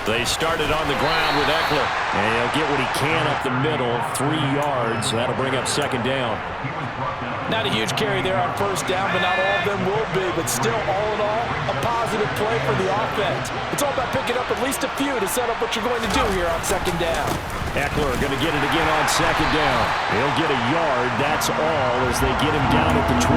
They started on the ground with Eckler. And he'll get what he can up the middle, 3 yards. That'll bring up second down. Not a huge carry there on first down, but not all of them will be. But still, all in all, a positive play for the offense. It's all about picking up at least a few to set up what you're going to do here on second down. Eckler going to get it again on second down. He'll get a yard, that's all, as they get him down at the 28.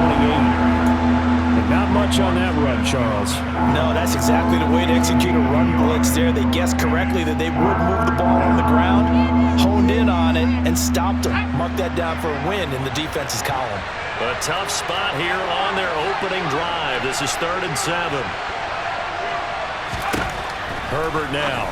And not much on that run, Charles. No, that's exactly the way to execute a run blitz there. They guessed correctly that they would move the ball on the ground, honed in on it, and stopped them. Mark that down for a win in the defense's column. A tough spot here on their opening drive. This is 3rd and 7. Herbert now.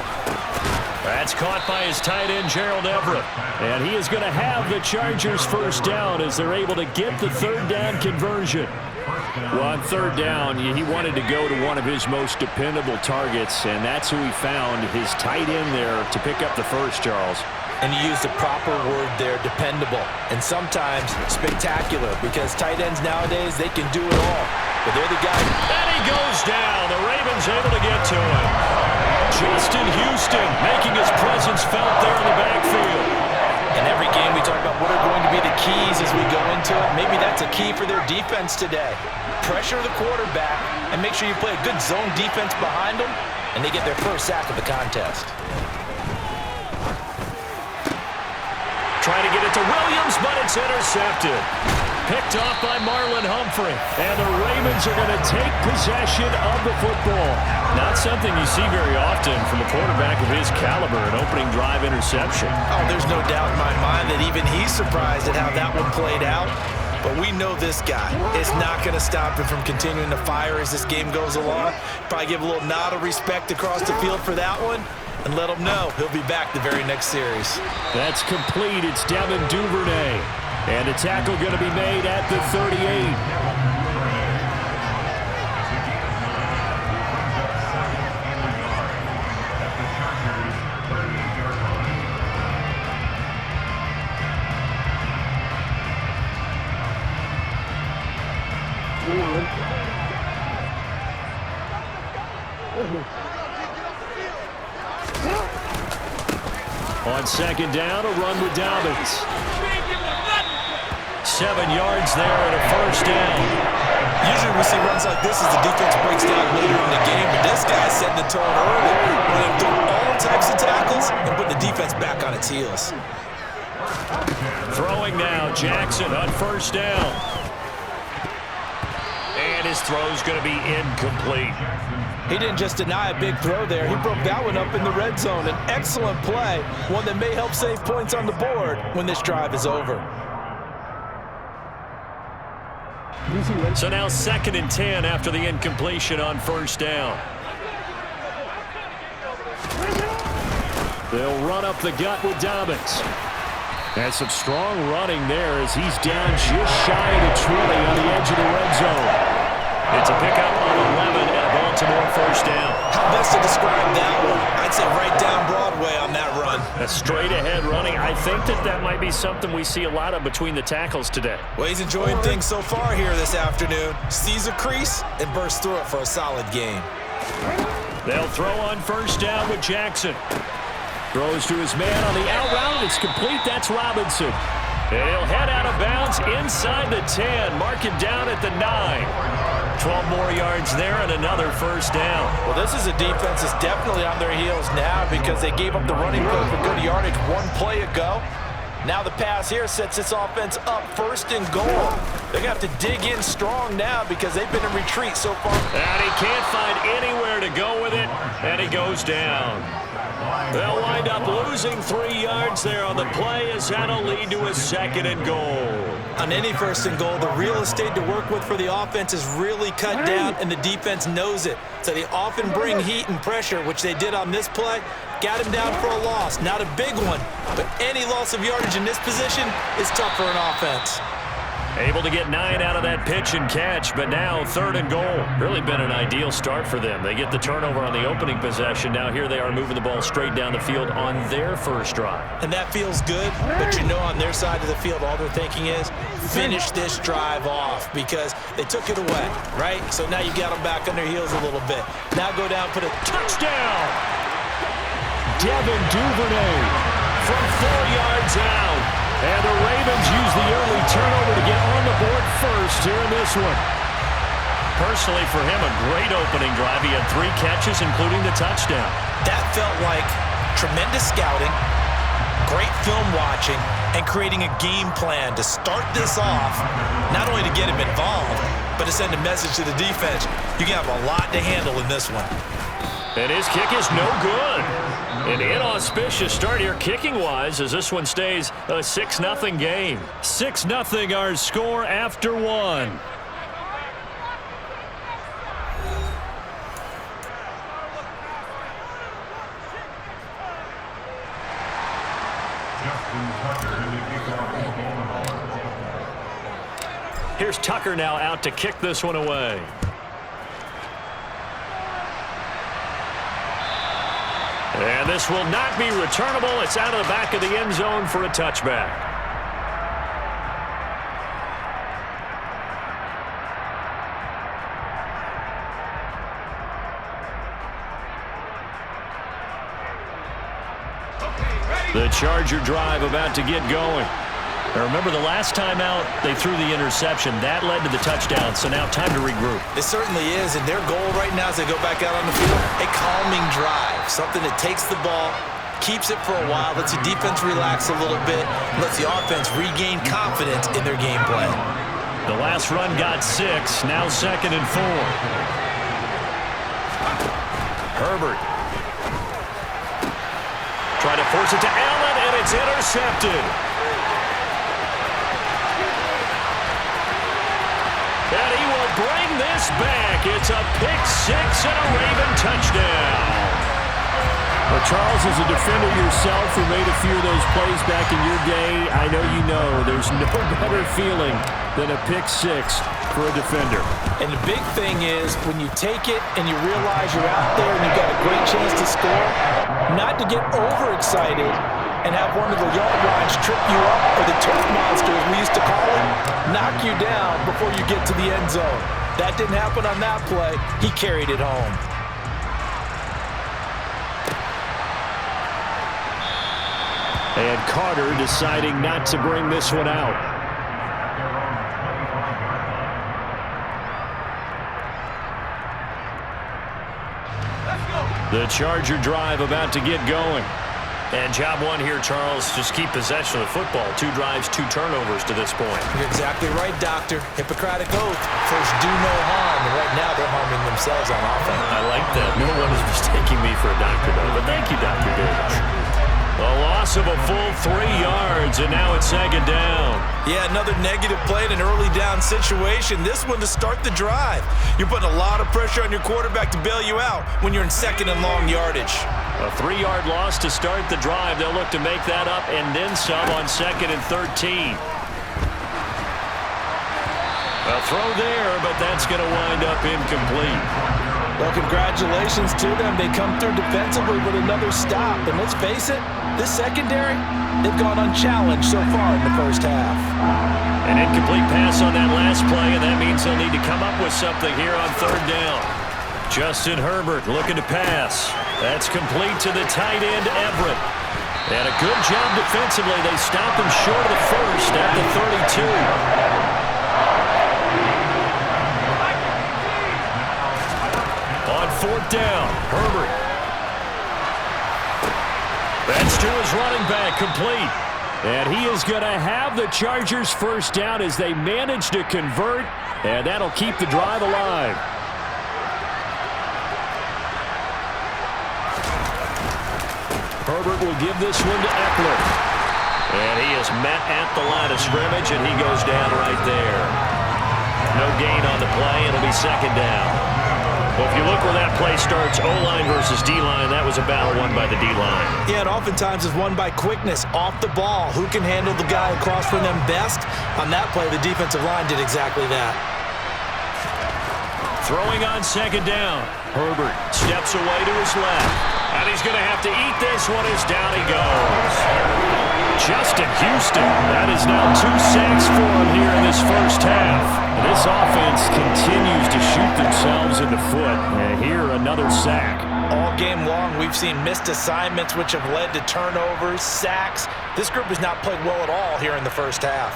That's caught by his tight end, Gerald Everett. And he is going to have the Chargers first down as they're able to get the 3rd down conversion. Well, on 3rd down, he wanted to go to one of his most dependable targets, and that's who he found, his tight end there, to pick up the first, Charles. And you used the proper word there, dependable, and sometimes spectacular, because tight ends nowadays, they can do it all. But they're the guy. And he goes down. The Ravens able to get to him. Justin Houston making his presence felt there in the backfield. In every game we talk about what are going to be the keys as we go into it. Maybe that's a key for their defense today. Pressure the quarterback and make sure you play a good zone defense behind them, and they get their first sack of the contest. Trying to get it to Williams, but it's intercepted. Picked off by Marlon Humphrey. And the Ravens are going to take possession of the football. Not something you see very often from a quarterback of his caliber, an opening drive interception. Oh, there's no doubt in my mind that even he's surprised at how that one played out. But we know this guy is not going to stop him from continuing to fire as this game goes along. Probably give a little nod of respect across the field for that one, and let him know he'll be back the very next series. That's complete. It's Devin Duvernay. And a tackle going to be made at the 38. On second down, a run with Dobbins. 7 yards there and a first down. Usually we see runs like this as the defense breaks down later in the game, but this guy's setting the tone early, running through all types of tackles and putting the defense back on its heels. Throwing now, Jackson on first down. And his throw's going to be incomplete. He didn't just deny a big throw there. He broke that one up in the red zone. An excellent play, one that may help save points on the board when this drive is over. So now 2nd and 10 after the incompletion on first down. They'll run up the gut with Dobbins. That's some strong running there as he's down just shy of the 20 on the edge of the red zone. It's a pickup on 11 and a Baltimore first down. How best to describe that one? I'd say right down Broadway on that run. A straight ahead running. I think that might be something we see a lot of between the tackles today. Well, he's enjoying things so far here this afternoon. Sees a crease and bursts through it for a solid game. They'll throw on first down with Jackson. Throws to his man on the out route. It's complete. That's Robinson. He'll head out of bounds inside the 10. Mark him down at the 9. 12 more yards there and another first down. Well, this is a defense that's definitely on their heels now because they gave up the running play for good yardage one play ago. Now the pass here sets this offense up 1st and goal. They're going to have to dig in strong now because they've been in retreat so far. And he can't find anywhere to go with it, and he goes down. They'll wind up losing 3 yards there on the play as that'll lead to a 2nd and goal. On any 1st and goal, the real estate to work with for the offense is really cut down, and the defense knows it. So they often bring heat and pressure, which they did on this play. Got him down for a loss. Not a big one, but any loss of yardage in this position is tough for an offense. Able to get 9 out of that pitch and catch, but now 3rd and goal. Really been an ideal start for them. They get the turnover on the opening possession. Now here they are moving the ball straight down the field on their first drive. And that feels good, but you know on their side of the field all they're thinking is finish this drive off because they took it away, right? So now you got them back on their heels a little bit. Now go down, put a touchdown. Devin Duvernay from 4 yards out. And the Ravens use the early turnover to get on the board first here in this one. Personally, for him, a great opening drive. He had 3 catches, including the touchdown. That felt like tremendous scouting, great film watching, and creating a game plan to start this off, not only to get him involved, but to send a message to the defense. You can have a lot to handle in this one. And his kick is no good. An inauspicious start here kicking-wise as this one stays a 6-0 game. 6-0 our score after 1. Here's Tucker now out to kick this one away. And this will not be returnable. It's out of the back of the end zone for a touchback. The Charger drive about to get going. Now remember, the last time out, they threw the interception. That led to the touchdown, so now time to regroup. It certainly is, and their goal right now as they go back out on the field, a calming drive, something that takes the ball, keeps it for a while, lets the defense relax a little bit, lets the offense regain confidence in their game plan. The last run got 6, now 2nd and 4. Herbert. Try to force it to Allen, and it's intercepted. And he will bring this back. It's a pick-6 and a Raven touchdown. Well, Charles, as a defender yourself who made a few of those plays back in your day, I know you know there's no better feeling than a pick-6 for a defender. And the big thing is when you take it and you realize you're out there and you've got a great chance to score, not to get overexcited and have one of the yard lines trip you up, or the turf monster, as we used to call it, knock you down before you get to the end zone. That didn't happen on that play. He carried it home. And Carter deciding not to bring this one out. The Charger drive about to get going. And job 1 here, Charles, just keep possession of the football. 2 drives, 2 turnovers to this point. You're exactly right, Doctor. Hippocratic oath. First, do no harm. And right now, they're harming themselves on offense. I like that. No one is mistaking me for a doctor, though. But thank you, Dr. Davis. A loss of a full 3 yards, and now it's 2nd down. Yeah, another negative play in an early down situation. This one to start the drive. You're putting a lot of pressure on your quarterback to bail you out when you're in 2nd and long yardage. A 3-yard loss to start the drive. They'll look to make that up and then some on 2nd and 13. A throw there, but that's going to wind up incomplete. Well, congratulations to them. They come through defensively with another stop. And let's face it, this secondary, they've gone unchallenged so far in the first half. An incomplete pass on that last play, and that means they'll need to come up with something here on 3rd down. Justin Herbert looking to pass. That's complete to the tight end, Everett. And a good job defensively. They stop him short of the first at the 32. 4th down, Herbert. That's to his running back, complete. And he is going to have the Chargers first down as they manage to convert, and that'll keep the drive alive. Herbert will give this one to Eckler. And he is met at the line of scrimmage, and he goes down right there. No gain on the play. It'll be 2nd down. Well, if you look where that play starts, O-line versus D-line, that was a battle won by the D-line. Yeah, and oftentimes it's won by quickness, off the ball. Who can handle the guy across from them best? On that play, the defensive line did exactly that. Throwing on 2nd down. Herbert steps away to his left. And he's going to have to eat this one as down he goes. Justin Houston, that is now 2 sacks for him here in this first half. This this offense continues to shoot themselves in the foot. And here, another sack. All game long, we've seen missed assignments, which have led to turnovers, sacks. This group has not played well at all here in the first half.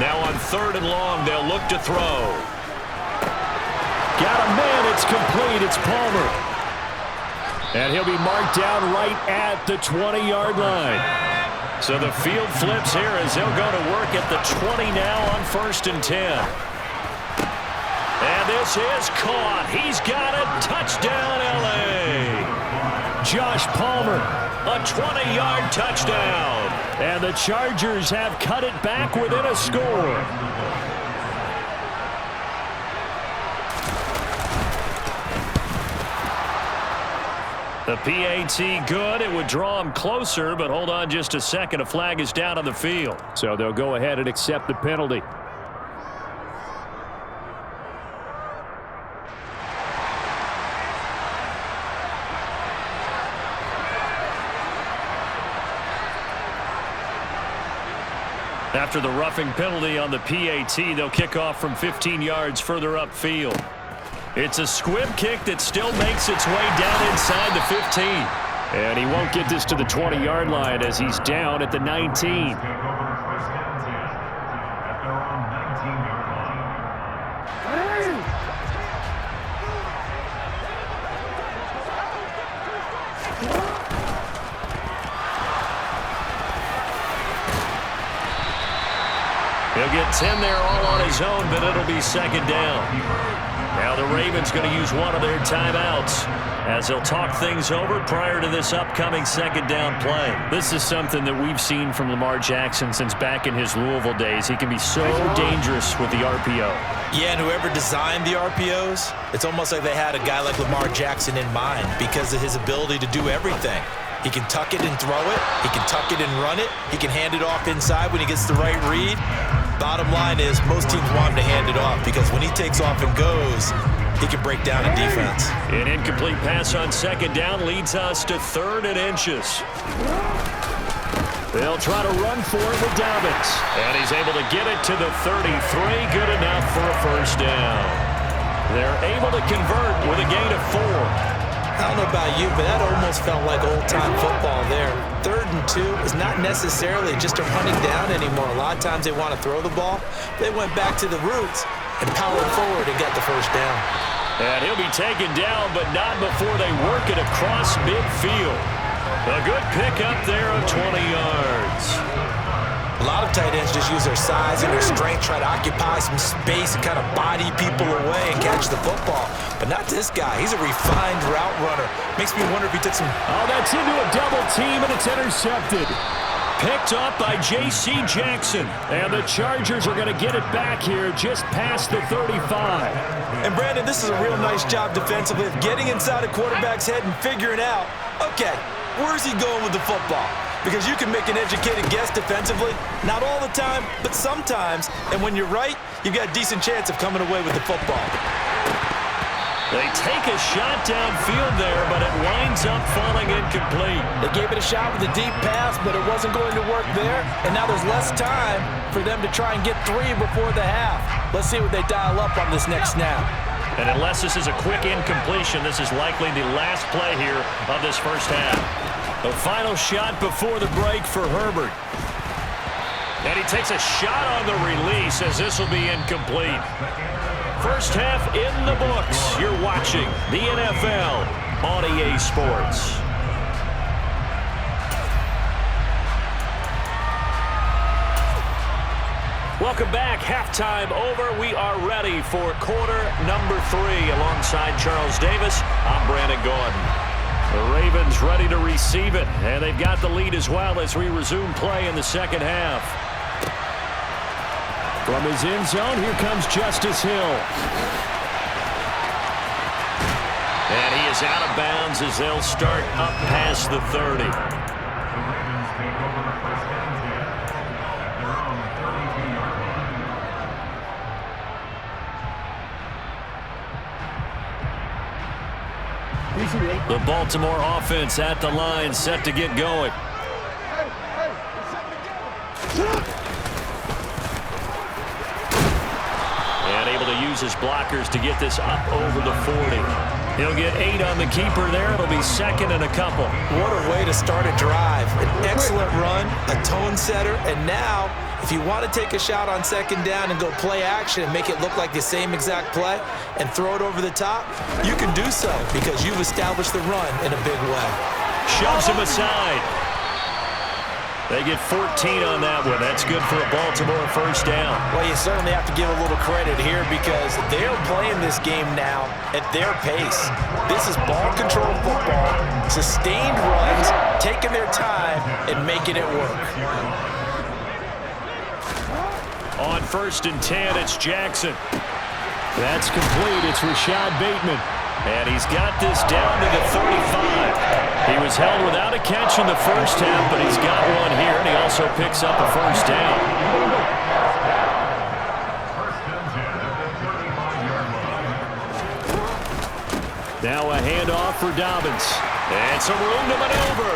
Now on 3rd and long, they'll look to throw. Got a man, it's complete, it's Palmer. And he'll be marked down right at the 20-yard line. So the field flips here as they'll go to work at the 20 now on 1st and 10. And this is caught. He's got it. Touchdown, L.A. Josh Palmer, a 20-yard touchdown. And the Chargers have cut it back within a score. The PAT good. It would draw him closer, but hold on just a second. A flag is down on the field. So they'll go ahead and accept the penalty. After the roughing penalty on the PAT, they'll kick off from 15 yards further upfield. It's a squib kick that still makes its way down inside the 15. And he won't get this to the 20-yard line as he's down at the 19. He'll get 10 there all on his own, but it'll be 2nd down. Now the Ravens going to use one of their timeouts as they'll talk things over prior to this upcoming 2nd down play. This is something that we've seen from Lamar Jackson since back in his Louisville days. He can be so dangerous with the RPO. Yeah, and whoever designed the RPOs, it's almost like they had a guy like Lamar Jackson in mind because of his ability to do everything. He can tuck it and throw it. He can tuck it and run it. He can hand it off inside when he gets the right read. Bottom line is most teams want him to hand it off because when he takes off and goes, he can break down a defense. An incomplete pass on 2nd down leads us to 3rd and inches. They'll try to run for it with Dobbins. And he's able to get it to the 33. Good enough for a 1st down. They're able to convert with a gain of 4. I don't know about you, but that almost felt like old-time football there. 3rd and 2 is not necessarily just a running down anymore. A lot of times they want to throw the ball. They went back to the roots and powered forward and got the 1st down. And he'll be taken down, but not before they work it across midfield. A good pick up there of 20 yards. A lot of tight ends just use their size and their strength, try to occupy some space and kind of body people away and catch the football. But not this guy. He's a refined route runner. Makes me wonder if he took some... Oh, that's into a double team, and it's intercepted. Picked up by J.C. Jackson. And the Chargers are going to get it back here just past the 35. And, Brandon, this is a real nice job defensively of getting inside a quarterback's head and figuring out, okay, where's he going with the football? Because you can make an educated guess defensively. Not all the time, but sometimes. And when you're right, you've got a decent chance of coming away with the football. They take a shot downfield there, but it winds up falling incomplete. They gave it a shot with a deep pass, but it wasn't going to work there. And now there's less time for them to try and get 3 before the half. Let's see what they dial up on this next snap. And unless this is a quick incompletion, this is likely the last play here of this first half. The final shot before the break for Herbert. And he takes a shot on the release as this will be incomplete. First half in the books. You're watching the NFL on EA Sports. Welcome back. Halftime over. We are ready for quarter number 3. Alongside Charles Davis, I'm Brandon Gordon. The Ravens ready to receive it, and they've got the lead as well as we resume play in the second half. From his end zone, here comes Justice Hill. And he is out of bounds as they'll start up past the 30. The Baltimore offense at the line, set to get going. And able to use his blockers to get this up over the 40. He'll get 8 on the keeper there. It'll be second and a couple. What a way to start a drive. An excellent run, a tone setter, and now, if you want to take a shot on second down and go play action and make it look like the same exact play and throw it over the top, you can do so because you've established the run in a big way. Shoves him aside. They get 14 on that one. That's good for a Baltimore first down. Well, you certainly have to give a little credit here because they're playing this game now at their pace. This is ball control football, sustained runs, taking their time and making it work. On 1st and 10, it's Jackson. That's complete. It's Rashad Bateman. And he's got this down to the 35. He was held without a catch in the first half, but he's got one here, and he also picks up a first down. Now a handoff for Dobbins. And some room to maneuver.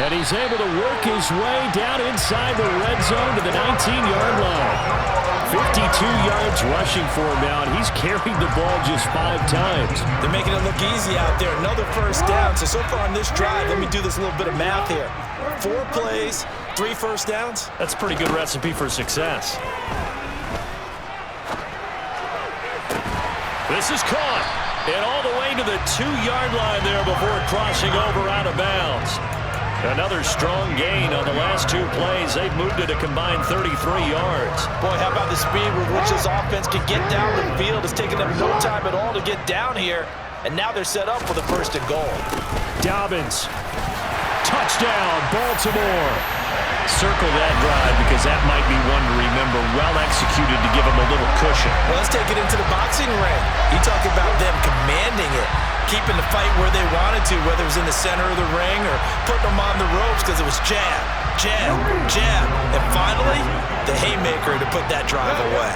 And he's able to work his way down inside the red zone to the 19-yard line. 52 yards rushing for him now, and he's carried the ball just 5 times. They're making it look easy out there. Another first down. So far on this drive, let me do this little bit of math here. 4 plays, 3 first downs. That's a pretty good recipe for success. This is caught. And all the way to the 2-yard line there before crossing over out of bounds. Another strong gain on the last 2 plays. They've moved it a combined 33 yards. Boy, how about the speed with which this offense can get down the field? It's taken them no time at all to get down here. And now they're set up for the 1st and goal. Dobbins. Touchdown, Baltimore. Circle that drive because that might be one to remember. Well executed to give them a little cushion. Well, let's take it into the boxing ring. You talk about them commanding it, keeping the fight where they wanted to, whether it was in the center of the ring or putting them on the ropes because it was jab, jab, jab. And finally, the haymaker to put that drive away.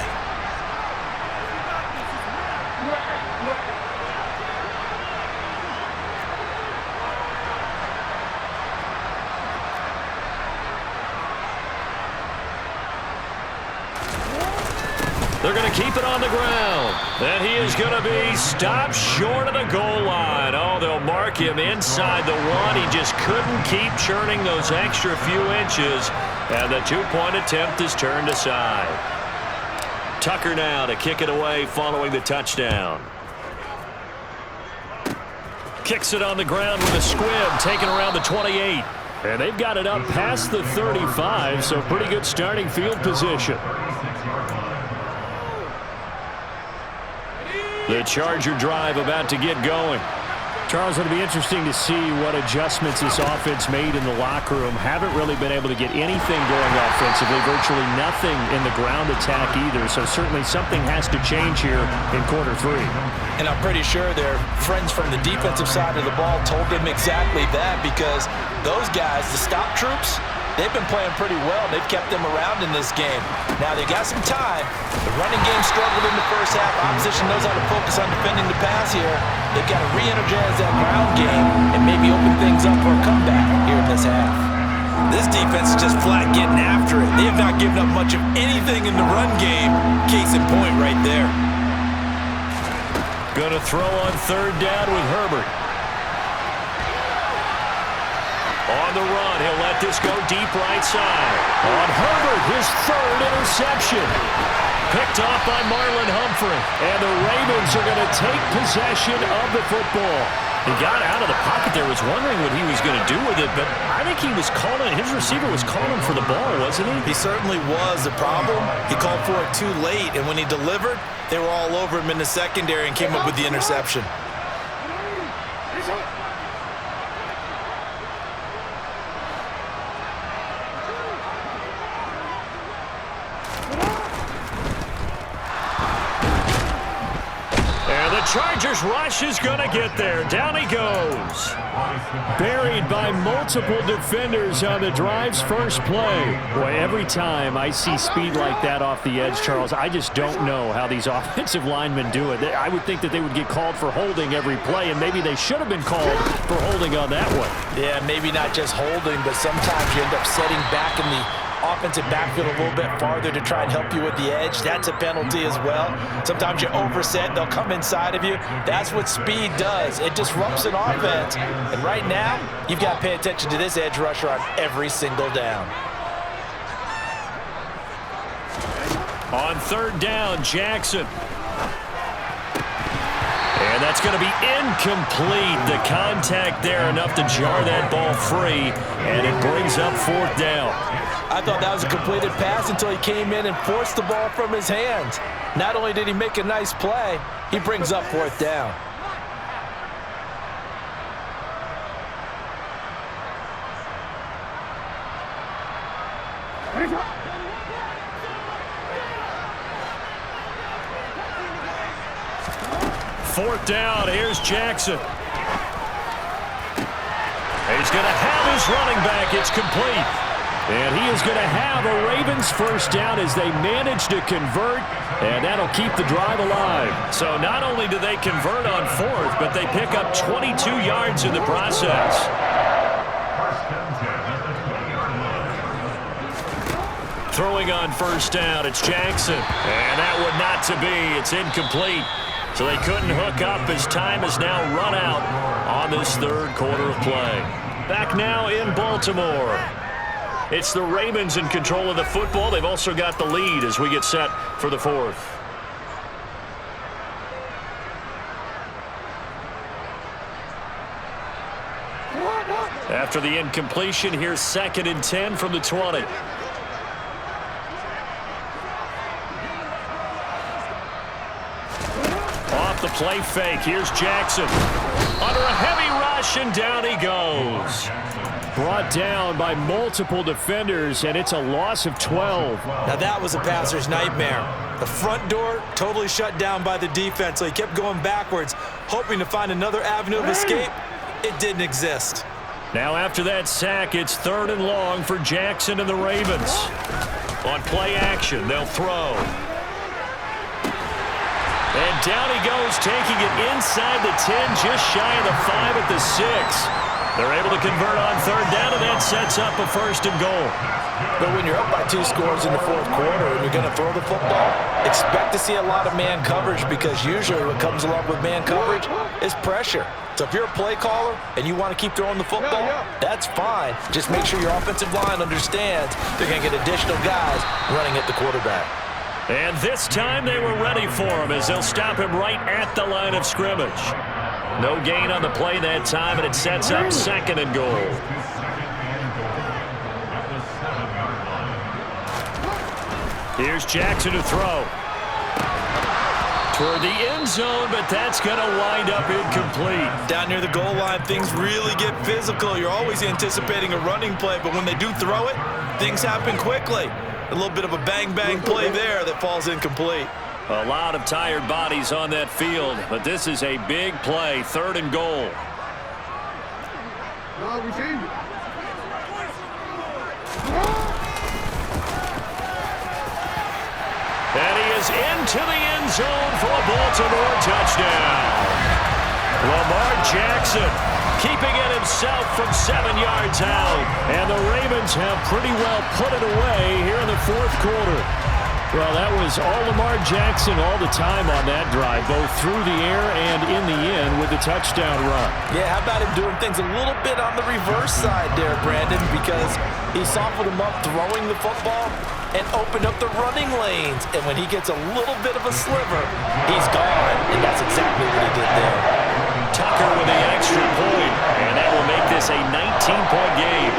They're going to keep it on the ground. And he is going to be stopped short of the goal line. Oh, they'll mark him inside the 1. He just couldn't keep churning those extra few inches. And the 2-point attempt is turned aside. Tucker now to kick it away following the touchdown. Kicks it on the ground with a squib, taken around the 28. And they've got it up past the 35, so pretty good starting field position. The Charger drive about to get going. Charles, it'll be interesting to see what adjustments this offense made in the locker room. Haven't really been able to get anything going offensively, virtually nothing in the ground attack either. So certainly something has to change here in quarter 3. And I'm pretty sure their friends from the defensive side of the ball told them exactly that because those guys, the stop troops, they've been playing pretty well. They've kept them around in this game. Now, they got some time. The running game struggled in the first half. Opposition knows how to focus on defending the pass here. They've got to re-energize that ground game and maybe open things up for a comeback here in this half. This defense is just flat getting after it. They have not given up much of anything in the run game. Case in point right there. Going to throw on 3rd down with Herbert. On the run, he'll let this go deep right side. On Herbert, his 3rd interception. Picked off by Marlon Humphrey. And the Ravens are going to take possession of the football. He got out of the pocket there, was wondering what he was going to do with it, but I think he was calling, his receiver was calling for the ball, wasn't he? He certainly was. The problem, he called for it too late, and when he delivered, they were all over him in the secondary and came up with the interception. Chargers rush is going to get there. Down he goes. Buried by multiple defenders on the drive's first play. Boy, every time I see speed like that off the edge, Charles, I just don't know how these offensive linemen do it. I would think that they would get called for holding every play, and maybe they should have been called for holding on that one. Yeah, maybe not just holding, but sometimes you end up setting back in the offensive backfield a little bit farther to try and help you with the edge, that's a penalty as well. Sometimes you overset, they'll come inside of you. That's what speed does. It disrupts an offense. And right now, you've got to pay attention to this edge rusher on every single down. On third down, Jackson. And that's going to be incomplete. The contact there enough to jar that ball free, and it brings up fourth down. I thought that was a completed pass until he came in and forced the ball from his hands. Not only did he make a nice play, he brings up fourth down. Fourth down, here's Jackson. He's going to have his running back. It's complete. And he is going to have a Ravens first down as they manage to convert, and that'll keep the drive alive. So not only do they convert on fourth, but they pick up 22 yards in the process. Throwing on first down, it's Jackson. And that would not to be. It's incomplete. So they couldn't hook up as time is now run out on this third quarter of play. Back now in Baltimore. It's the Ravens in control of the football. They've also got the lead as we get set for the fourth. After the incompletion, here's 2nd and 10 from the 20. Off the play fake, here's Jackson. Under a heavy rush, and down he goes. Brought down by multiple defenders, and it's a loss of 12. Now that was a passer's nightmare. The front door totally shut down by the defense, so he kept going backwards, hoping to find another avenue of escape. It didn't exist. Now after that sack, it's 3rd and long for Jackson and the Ravens. On play action, they'll throw. And down he goes, taking it inside the 10, just shy of the 5 at the 6. They're able to convert on third down, and that sets up a 1st and goal. But when you're up by 2 scores in the fourth quarter and you're going to throw the football, expect to see a lot of man coverage, because usually what comes along with man coverage is pressure. So if you're a play caller and you want to keep throwing the football, that's fine. Just make sure your offensive line understands they're going to get additional guys running at the quarterback. And this time they were ready for him as they'll stop him right at the line of scrimmage. No gain on the play that time, and it sets up 2nd and goal. Here's Jackson to throw. Toward the end zone, but that's going to wind up incomplete. Down near the goal line, things really get physical. You're always anticipating a running play, but when they do throw it, things happen quickly. A little bit of a bang-bang play there that falls incomplete. A lot of tired bodies on that field, but this is a big play, 3rd and goal. And he is into the end zone for a Baltimore touchdown. Lamar Jackson keeping it himself from 7 yards out. And the Ravens have pretty well put it away here in the fourth quarter. Well, that was all Lamar Jackson all the time on that drive, both through the air and in the end with the touchdown run. Yeah, how about him doing things a little bit on the reverse side there, Brandon, because he softened him up throwing the football and opened up the running lanes. And when he gets a little bit of a sliver, he's gone. And that's exactly what he did there. Tucker with the extra point, and that will make this a 19-point game.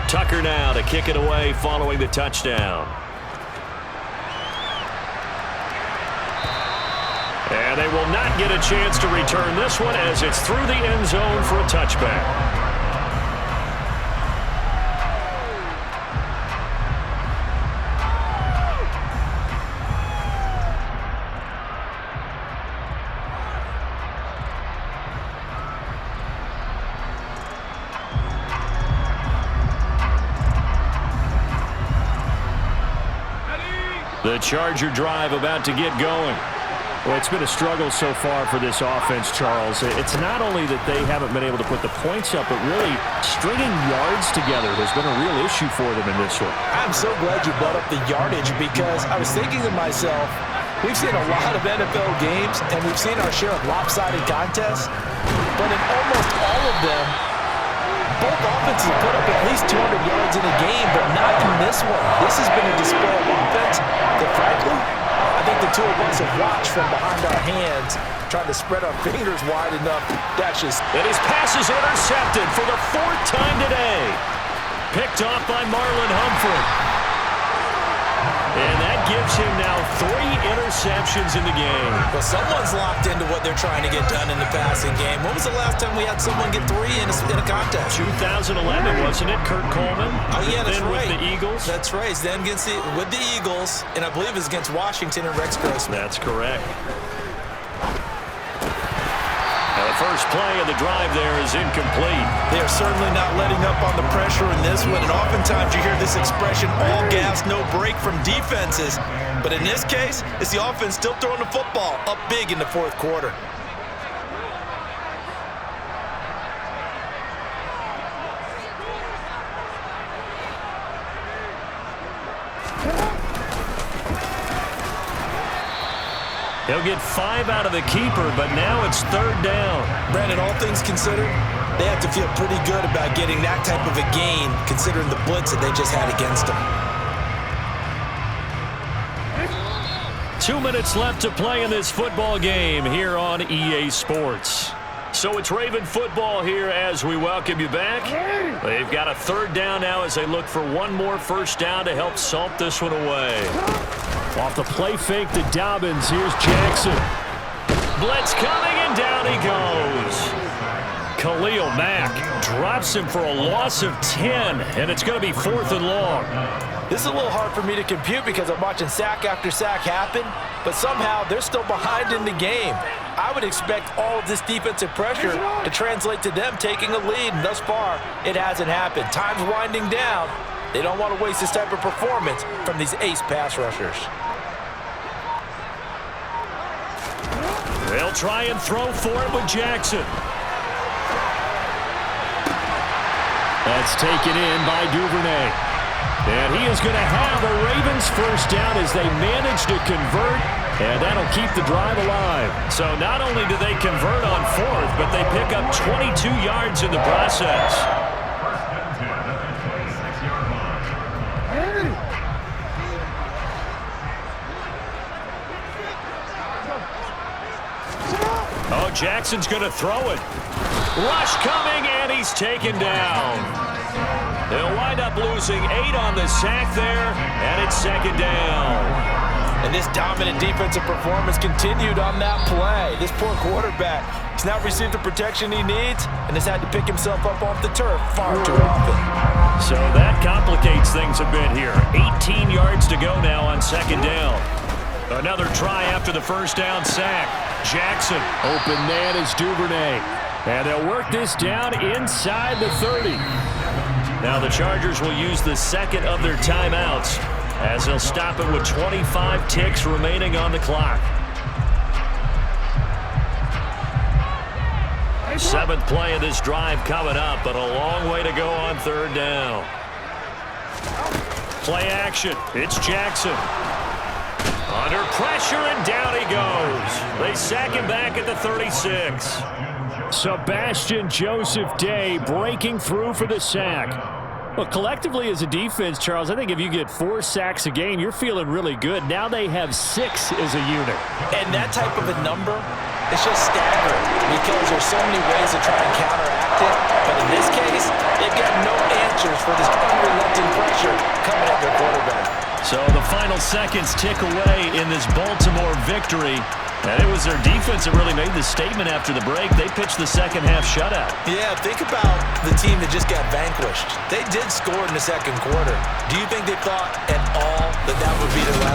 Tucker now to kick it away following the touchdown. And they will not get a chance to return this one as it's through the end zone for a touchback. The Charger drive about to get going. Well, it's been a struggle so far for this offense, Charles. It's not only that they haven't been able to put the points up, but really stringing yards together has been a real issue for them in this one. I'm so glad you brought up the yardage because I was thinking to myself, we've seen a lot of NFL games and we've seen our share of lopsided contests, but in almost all of them, both offenses put up at least 200 yards in a game, but not in this one. This has been a display of offense that, frankly, I think the two of us have watched from behind our hands, trying to spread our fingers wide enough. That's just... And his pass is intercepted for the 4th time today. Picked off by Marlon Humphrey. And that gives him now 3 interceptions in the game. Well, someone's locked into what they're trying to get done in the passing game. When was the last time we had someone get 3 in a contest? 2011, wasn't it? Kurt Coleman. Oh, yeah, that's right. With the Eagles. That's right. Then with the Eagles, and I believe it was against Washington and Rex Grossman. That's correct. Now, the first play of the drive there is incomplete. They are certainly not letting up on the pressure in this one, and oftentimes you hear this expression, all gas, no break from defenses. But in this case, it's the offense still throwing the football up big in the 4th quarter. He'll get 5 out of the keeper, but now it's 3rd down. Brandon, all things considered, they have to feel pretty good about getting that type of a gain, considering the blitz that they just had against them. 2 minutes left to play in this football game here on EA Sports. So it's Raven football here as we welcome you back. They've got a 3rd down now as they look for one more first down to help salt this one away. Off the play fake to Dobbins. Here's Jackson. Blitz coming, and down he goes. Khalil Mack drops him for a loss of 10, and it's going to be 4th and long. This is a little hard for me to compute because I'm watching sack after sack happen, but somehow they're still behind in the game. I would expect all of this defensive pressure to translate to them taking a lead, and thus far, it hasn't happened. Time's winding down. They don't want to waste this type of performance from these ace pass rushers. They'll try and throw for it with Jackson. That's taken in by Duvernay. And he is going to have a Ravens first down as they manage to convert, and that'll keep the drive alive. So not only do they convert on 4th, but they pick up 22 yards in the process. Oh, Jackson's going to throw it. Rush coming, and he's taken down. They'll wind up losing 8 on the sack there, and it's 2nd down. And this dominant defensive performance continued on that play. This poor quarterback has not received the protection he needs and has had to pick himself up off the turf far too often. So that complicates things a bit here. 18 yards to go now on 2nd down. Another try after the first down sack. Jackson, open man is Duvernay. And they'll work this down inside the 30. Now the Chargers will use the 2nd of their timeouts as they'll stop it with 25 ticks remaining on the clock. 7th play of this drive coming up, but a long way to go on 3rd down. Play action. It's Jackson. Under pressure, and down he goes. They sack him back at the 36. Sebastian Joseph Day breaking through for the sack. Well, collectively as a defense, Charles, I think if you get 4 sacks a game, you're feeling really good. Now they have 6 as a unit. And that type of a number, it's just staggering because there's so many ways to try and counteract it. But in this case, they've got no answers for this unrelenting pressure coming at their quarterback. So the final seconds tick away in this Baltimore victory. And it was their defense that really made the statement after the break. They pitched the second half shutout. Yeah, think about the team that just got vanquished. They did score in the 2nd quarter. Do you think they thought at all that that would be their last